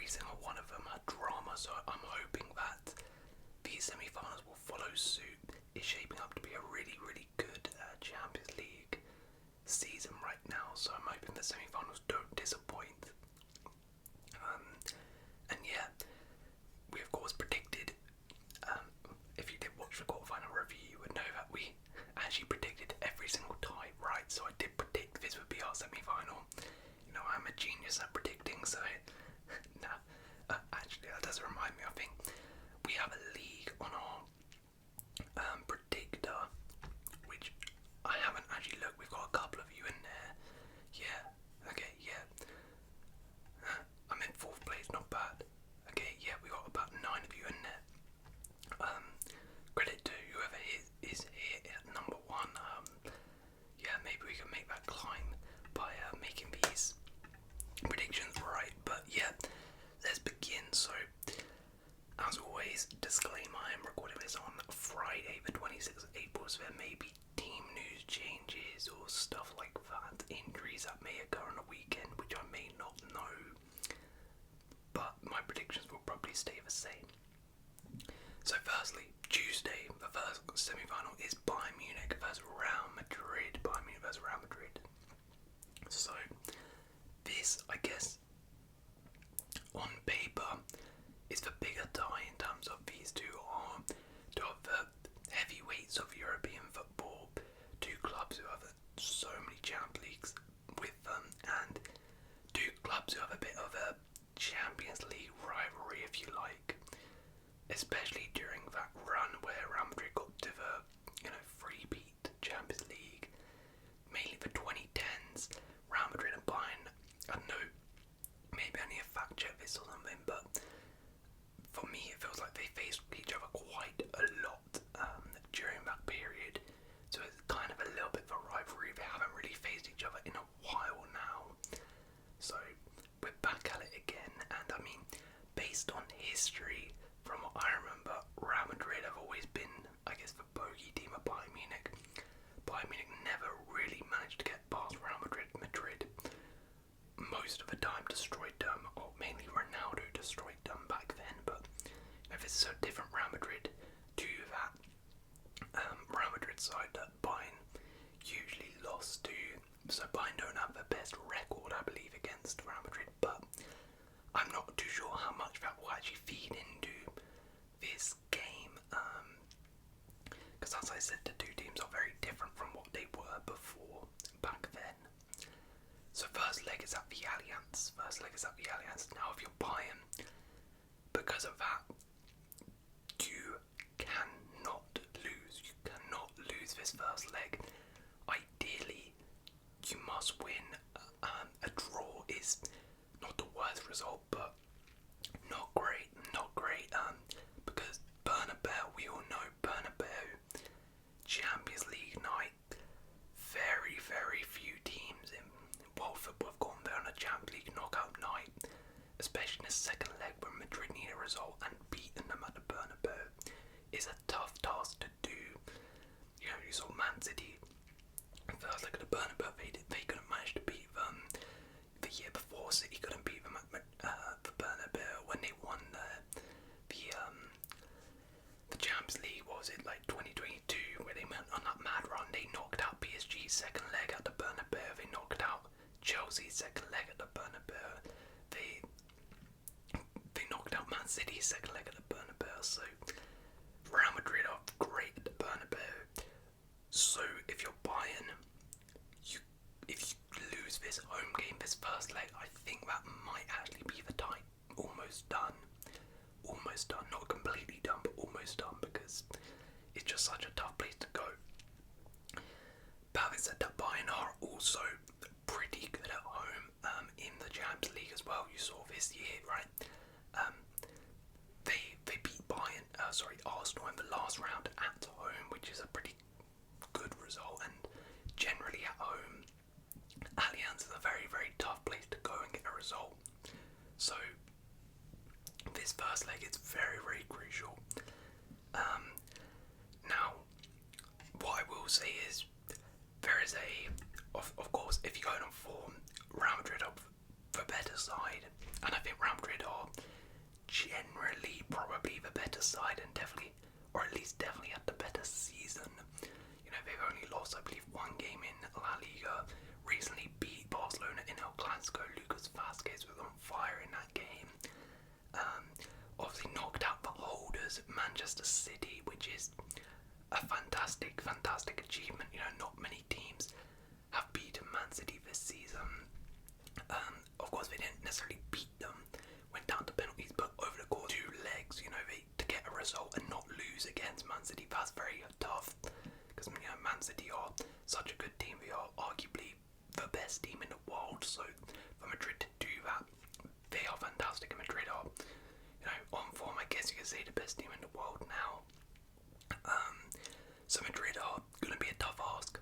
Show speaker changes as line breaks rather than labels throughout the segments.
every single one of them had drama, so I'm hoping that these semi-finals will follow suit. It's shaping up to be a really, really good Champions League season right now, so I'm hoping the semi-finals don't disappoint. And yeah, we of course predicted, if you did watch the quarterfinal review, you would know that we actually predicted every single tie right, so I did predict this would be our semi-final. You know, I'm a genius at predicting, so nah. Actually, that does remind me, I think we have a league on our predictor, which I haven't actually looked. We've got a couple of you in there. Yeah, okay, yeah. I'm in 4th place, not bad. Okay, yeah, we got about 9 of you in there. Credit to whoever is here at number 1. Yeah, maybe we can make that climb by making these predictions right. But yeah, let's begin. So, as always, disclaimer, I am recording this on Friday the 26th of April, so there may be team news changes or stuff like that, injuries that may occur on the weekend, which I may not know, but my predictions will probably stay the same. So firstly, Tuesday, the first semi-final is Bayern Munich versus Real Madrid. Bayern Munich versus Real Madrid. So, this, I guess, on paper, is the bigger tie in terms of these two are two of the heavyweights of European football, two clubs who have so many Champions Leagues with them, and two clubs who have a bit of a Champions League rivalry, if you like, especially during that run where Real Madrid got to the, three-peat Champions League, mainly the 2010s. Real Madrid and Bayern, I don't know, maybe I need to fact check this or something, but for me it feels like they faced each other quite a lot during that period, so it's kind of a little bit of a rivalry. They haven't really faced each other in a while now, so we're back at it again. And I mean, based on history, from what I remember, Real Madrid have always been, I guess, the bogey team of Bayern Munich. Bayern Munich never really managed to get past Real Madrid. Madrid most of the time destroyed them, or mainly Ronaldo destroyed them back then, but this is so different. Real Madrid do that. Real Madrid side that Bayern usually lost to, so Bayern don't have the best record, I believe, against Real Madrid, but I'm not too sure how much that will actually feed into this game, because as I said, the two teams are very different from what they were before back then. So first leg is at the Allianz. Now if you're Bayern, because of that, you cannot lose. You cannot lose this first leg. Ideally, you must win. A draw is not the worst result, but not great. Because Bernabeu, we all know Bernabeu, Champions League night. Very, very few teams in world football have gone there on a Champions League knockout night, especially in the second leg when Madrid need a result, and beating them at the Bernabeu is a tough task to do. You know, you saw Man City first leg at the Bernabeu, they couldn't manage to beat them. The year before, City couldn't beat them at the Bernabeu when they won the Champions League. What was it, like 2022, where they went on that mad run? They knocked out PSG second leg at the Bernabeu. They knocked out Chelsea second leg at the Bernabeu. They knocked out Man City second leg at the Bernabeu. So Real Madrid are great at the Bernabeu. So if you're Bayern, if you lose this home game, this first leg, I think that might actually be the tie. Almost done. Not completely done, but almost done, because it's just such a tough place to go. But having said that, Bayern are also pretty good at home in the Champions League as well. You saw this year, right? They beat Arsenal in the last round at home, which is a pretty good result, and generally at home, Allianz is a very, very tough place to go and get a result. So this first leg is very, very crucial. Now, what I will say is there is of course, if you go on form, Real Madrid are the better side, and I think Real Madrid are generally probably the better side and definitely, or at least definitely had the better season. You know, they've only lost, I believe, one game in La Liga. Recently beat Barcelona in El Clasico. Lucas Vazquez was on fire in that game. Obviously knocked out the holders, Manchester City, which is a fantastic achievement. You know, not many teams have beaten Man City this season. Of course, they didn't necessarily beat them, went down to penalties, but over the course of 2 legs, you know, to get a result and not lose against Man City, that's very tough. Because, you know, Man City are such a good team. They are arguably the best team in the world. So for Madrid to do that, they are fantastic. And Madrid are, you know, on form. I guess you could say the best team in the world now. So Madrid are going to be a tough ask.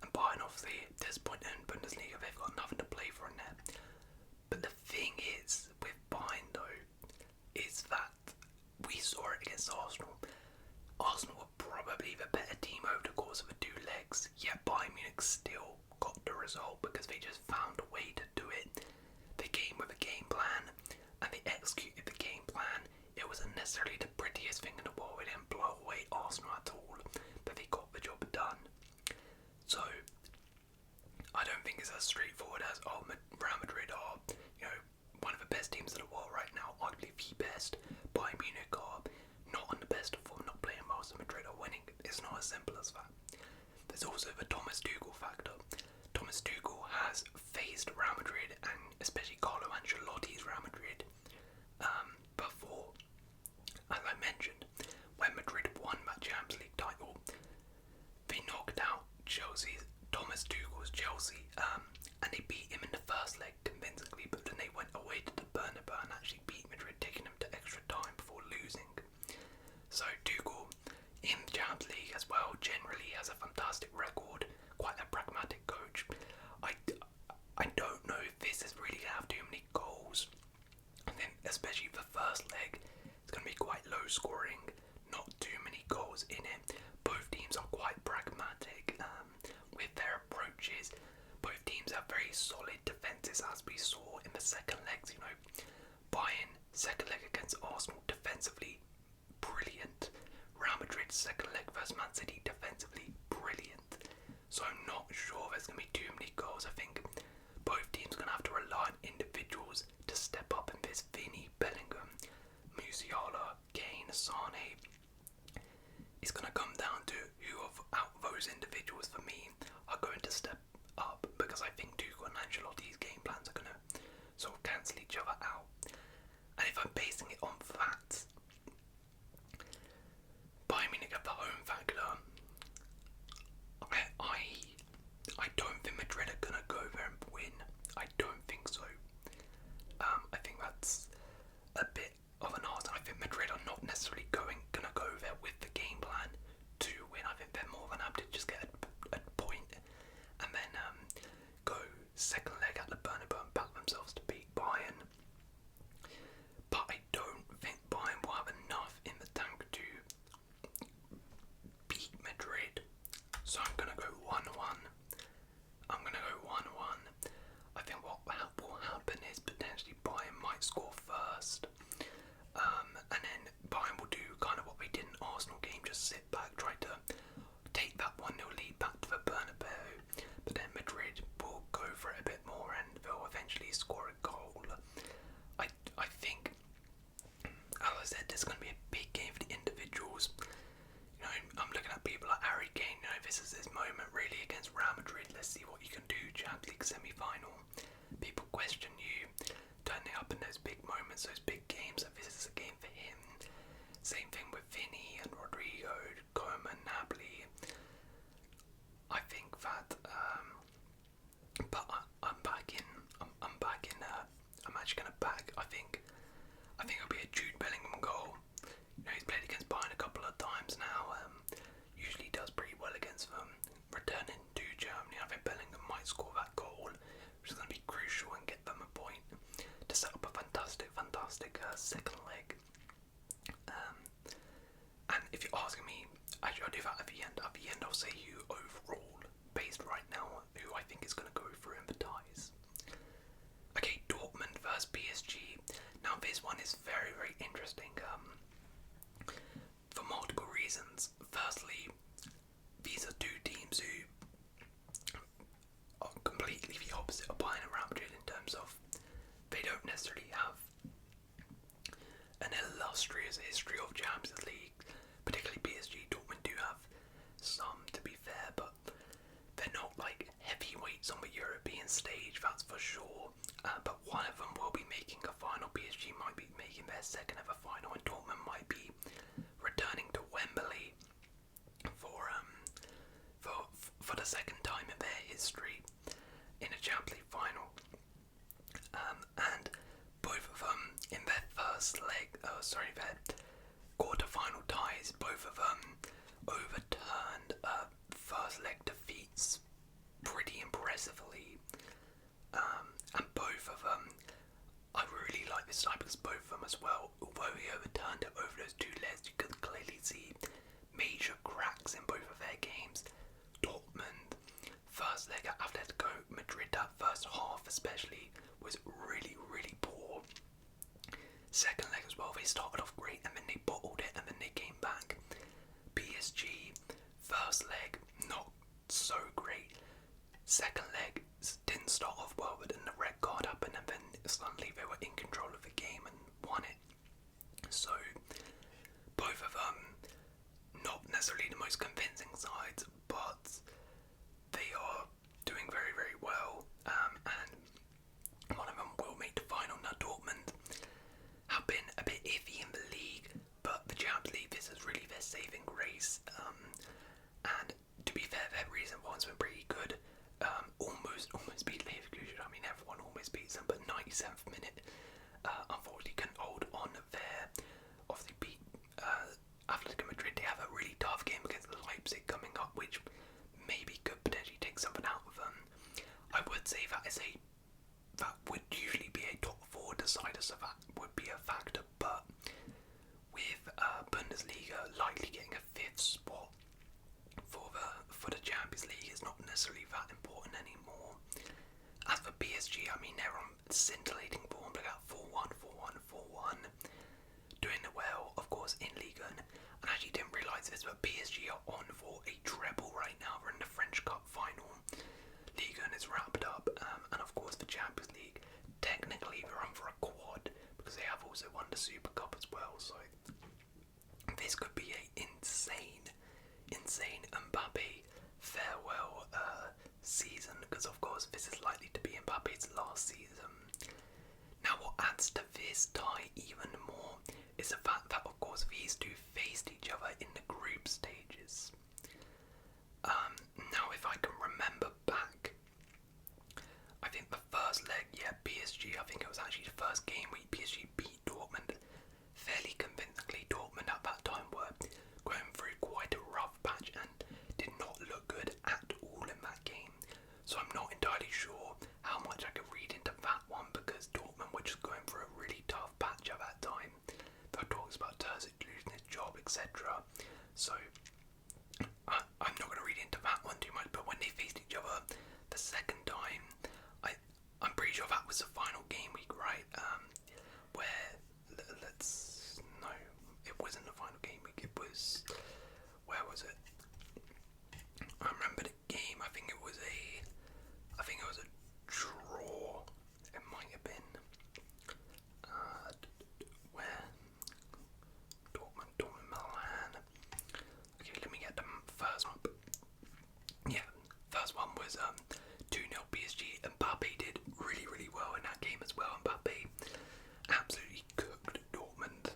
And Bayern, obviously, at this point in Bundesliga, they've got nothing to play for in there. But the thing is, with Bayern though, is that we saw it against Arsenal. Arsenal were probably the better team over the course of the 2 legs, yet Bayern Munich still got the result because they just found a way to do it. They came with a game plan and they executed the game plan. It wasn't necessarily the prettiest thing in the world. They didn't blow away Arsenal at all, but they got the job done. So I don't think it's as straightforward as Real Madrid are, you know, one of the best teams in the world right now, arguably the best. Bayern Munich are not on the best of form, not playing well, so Madrid are winning. It's not as simple as that. There's also the Thomas Tuchel factor. Thomas Tuchel has faced Real Madrid and especially Carlo Ancelotti's Real Madrid before. As I mentioned, when Madrid won that Champions League title, they knocked out Thomas Tuchel's Chelsea, and they beat him in the first leg convincingly, but then they went away to the Bernabeu and actually beat Madrid, taking them to extra time before losing. So Tuchel, in the Champions League as well, generally has a fantastic record, quite a pragmatic coach. I don't know if this is really going to have too many goals. I think especially the first leg, it's going to be quite low scoring, not too many goals in it. Both teams are quite pragmatic with their approaches. Both teams have very solid defences, as we saw in the second legs. You know, Bayern, second leg against Arsenal, defensively brilliant. Real Madrid, second leg versus Man City, defensively brilliant. So I'm not sure there's going to be too many goals. I think both teams are going to have to rely on individuals to step up in this. Vinny, Bellingham, Musiala, Kane, Sane. It's going to come down to who of out those individuals for me are going to step up, because I think Tuchel and Ancelotti's game plans are going to sort of cancel each other out. And if I'm basing it on facts, Bayern Munich have the home factor. I don't think Madrid are going to go there and win. I don't think so. I think that's a bit of an art. I think Madrid are not necessarily going to go there with the game plan to win. I think they're more than happy to just get a point and then go second leg at the Bernabeu and back themselves to beat Bayern. But I don't think Bayern will have enough in the tank to beat Madrid. So I'm going to go 1-1. I think what will happen is potentially Bayern might score first. And then Bayern will do kind of what they did in the Arsenal game, just sit back, try to take that 1-0 lead back to the Bernabeu. But then Madrid will go for it a bit more and they'll eventually score a goal. I think, as I said, there's going to be a big game for the individuals. You know, I'm looking at people like Harry Kane. You know, this is his moment really against Real Madrid. Let's see what you can do. Champions League semi-final. People question you turning up in those big moments, those big games. So this is a game for him. Same thing with Vinny and Rodrigo, Coman, Napoli. I think that, but I'm back in. I'm actually going to back. I think it'll be a Jude Bellingham goal. You know, he's played against Bayern a couple of times now. Usually does pretty well against them. Returning to Germany, I think Bellingham might score that goal, which is going to be crucial and get them a point to set up a fantastic second leg. And if you're asking me, actually I'll do that at the end. At the end I'll say who overall, based right now, who I think is going to go through in the ties. Okay, Dortmund versus PSG. Now this one is very, very interesting. interesting for multiple reasons. Firstly, these are two teams who are completely the opposite of Bayern and Real Madrid in terms of they don't necessarily have an illustrious history of Champions League, particularly PSG. Dortmund do have some, to be fair, but they're not like heavyweights on the European stage, that's for sure. But one of them will be making a final. PSG might be making their second ever final, and Dortmund might be returning to Wembley for the second time in their history in a Champions League final. And both of them in their their quarter-final ties, both of them overturned first leg defeats pretty impressively. And both of them, I really like this side because both of them as well, although he overturned it over those two legs, you could clearly see major cracks in both of their games. Dortmund, first leg at Atletico Madrid, that first half especially, was really, really poor. Second leg as well, they started off great and then they bottled it and then they came back. PSG, first leg, not so great. Second leg didn't start off well, but then the red card happened and then suddenly they were in control of the game and won it. So both of them not necessarily the most convincing sides, but they are doing very, very well, and one of them will make the final. Now Dortmund have been a bit iffy in the league, but the Champions League, this is really their saving grace, and to be fair, their recent ones been pretty good. Almost beat Leverkusen. I mean, everyone almost beats them, but 97th minute, unfortunately couldn't hold on there. Obviously beat Atletico Madrid. They have a really tough game against Leipzig coming up, which maybe could potentially take something out of them. I would say that would usually be a top 4 decider, so that would be a factor, but with Bundesliga likely getting a 5th spot for the Champions League, is not necessarily that important anymore. As for PSG, I mean, they're on scintillating form. They got 4-1, 4-1, 4-1, doing it well, of course, in Ligue 1. And I actually didn't realise this, but PSG are on for a treble right now. They're in the French Cup final. Ligue 1 is wrapped up, and of course the Champions League, technically they're on for a quad, because they have also won the Super Cup as well, so this could be an insane Mbappe farewell season, because of course this is likely to be Mbappe's last season. Now what adds to this tie even more is the fact that of course these two faced each other in the group stages. Now if I can remember back, I think the first leg, PSG, I think it was actually the first game where PSG beat Dortmund fairly convincingly. Dortmund at that time were going through quite a rough patch and did not look good at all in that game. So I'm not entirely sure how much I could read into that one, because Dortmund were just going through a really tough patch at that time. There were talks about Terzic losing his job, etc. So I'm not going to read into that one too much, but when they faced each other the second time, I'm pretty sure that was the final game week, right? Where no, it wasn't the final game week. It was, where was it? I remember the game. I think it was a draw. It might have been. Where? Dortmund, Milan. Okay, let me get the first one. Yeah, first one was 2-0 PSG. Mbappe did really, really well in that game as well. Mbappe absolutely cooked Dortmund.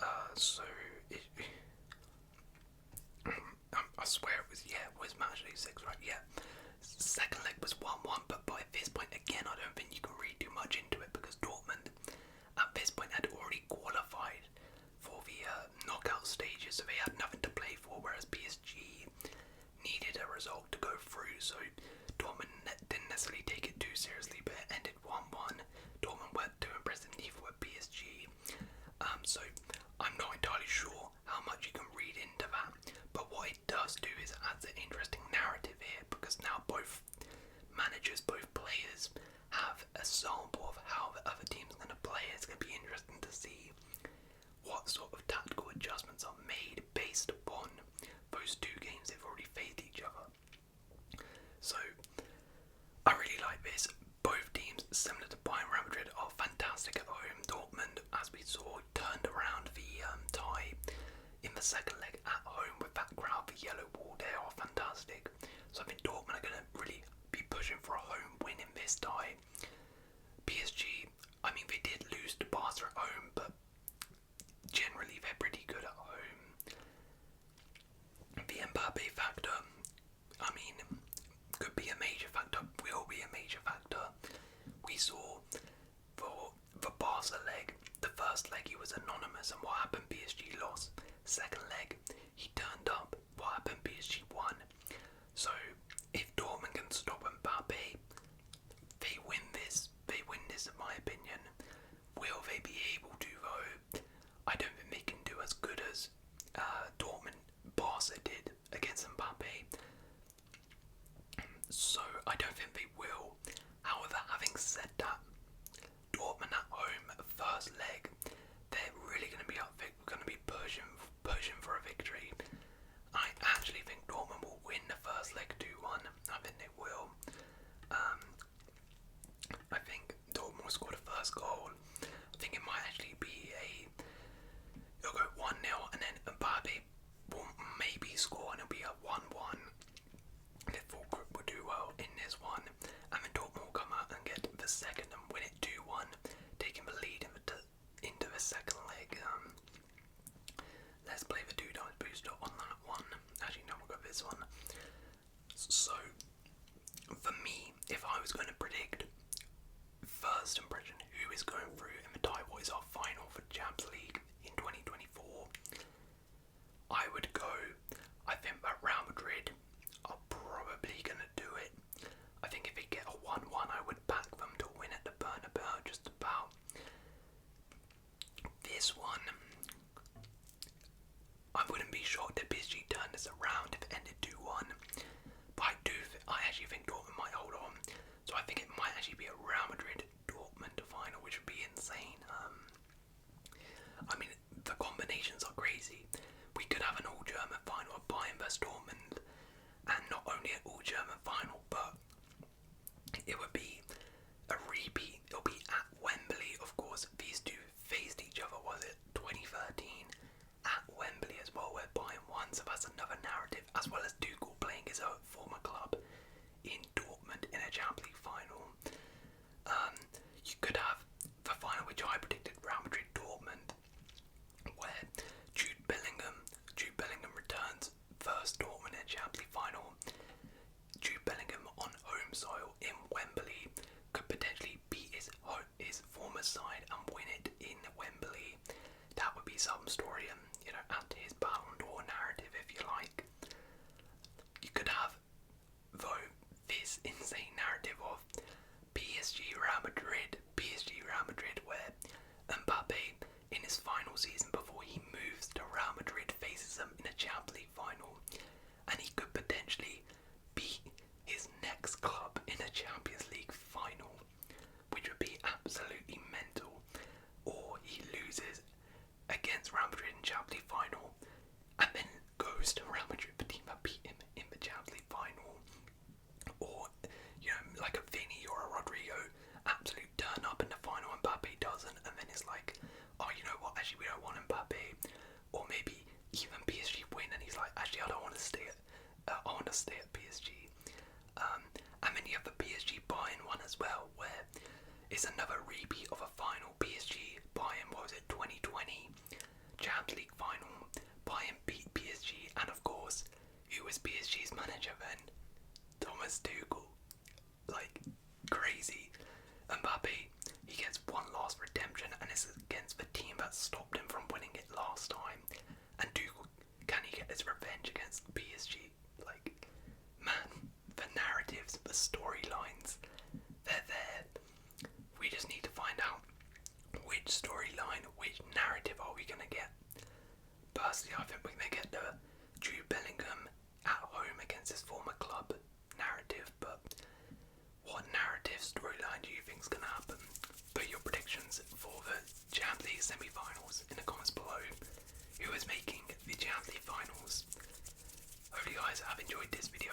I swear it was match day 6, right? Yeah. Second leg was 1-1, but by this point, again, I don't think you can read too much into it, because Dortmund at this point had already qualified for the knockout stages, so they had nothing to play for, whereas PSG needed a result to go through, so Dortmund didn't necessarily take it too seriously, but it ended 1-1. Dortmund weren't too impressive, neither were PSG. So I'm not entirely sure how much you can read into that, but what it does do is it adds an interesting narrative here, because now both managers, both players have a sample of how the other team's going to play. It's going to be interesting to see second leg at home with that crowd, the yellow wall, they are fantastic. So I think Dortmund are going to really be pushing for a home win in this tie. PSG, I mean, they did lose to Barca at home, but generally they're pretty good at home. The Mbappe factor, I mean, could be a major factor, will be a major factor. We saw for the Barca leg, the first leg he was anonymous, and what happened? PSG lost. Second leg, he turned up. What happened? PSG won. So if Dortmund can stop Mbappe, they win this. They win this, in my opinion. Will they be able to though? I don't think they can do as good as Dortmund Barca did against Mbappe. So I don't think they will. However, having said that, Dortmund at home, first leg, they're really going to be pushing for a victory. I actually think Dortmund will win the first leg 2-1. I think they will. I think Dortmund will score the first goal. I think it might actually be it'll go 1-0, and then Mbappe will maybe score and it'll be a 1-1. The full group will do well in this one, and then Dortmund will come out and get the second and win it 2-1, taking the lead into the second leg. Let's play the 2 times booster on that one. Actually, no, we'll go this one. So, for me, if I was going to predict first impression who is going through in the tie, what is our final for Champions League in 2024, I would go, I think that Real Madrid are probably going to do it. I think if they get a 1-1, I would back them to win at the Bernabeu, just about. This one, I wouldn't be shocked if PSG turned this around if it ended 2-1, but I actually think Dortmund might hold on. So I think it might actually be a Real Madrid Dortmund final, which would be insane. I mean, the combinations are crazy. We could have an all-German final of Bayern vs Dortmund, and not only an all-German final, but it would be a repeat. It'll be at Wembley, of course. These two faced each other, was it 2013? At Wembley as well, where Bayern won, so that's another narrative, as well as Tuchel playing his own former club in Dortmund in a Champions League final. You could have the final, which I predicted, Real Madrid Dortmund, where Jude Bellingham returns first Dortmund in a Champions League final. Jude Bellingham on home soil in Wembley could potentially beat his former side and win it in Wembley. That would be some story, and add to his Ballon d'Or narrative if you like. You could have though this insane narrative of PSG Real Madrid, where Mbappe in his final season before he moves to Real Madrid faces them in a Champions League final, and he could potentially beat his next club in a Champions League final, which would be absolutely mental. Or he loses against Real Madrid in Champions League final, and then goes to Real Madrid, the team that beat him in the Champions League final. Or, like a Vinny or a Rodrigo, absolute turn up in the final, and Mbappe doesn't, and then it's like, oh, you know what, actually we don't want Mbappe. Or maybe even PSG win, and he's like, actually I don't want to stay at PSG. And then you have the PSG Bayern one as well, where it's another repeat of a final. PSG Bayern, what was it, 2020 Champions League final. Bayern beat PSG, and of course, who was PSG's manager then? Thomas Tuchel. Like, crazy. Mbappe, he gets one last redemption, and it's against the team that stopped him from winning it last time. And Tuchel, can he get his revenge against PSG? Like, man, the narratives, the storylines, they're there. We just need to find out which storyline, which narrative are we going to get. Personally, I think we're going to get the Jude Bellingham at home against his former club narrative, but what narrative storyline do you think is going to happen? Put your predictions for the Champions League semi-finals in the comments below. Who is making the Champions League finals? Hopefully you guys have enjoyed this video.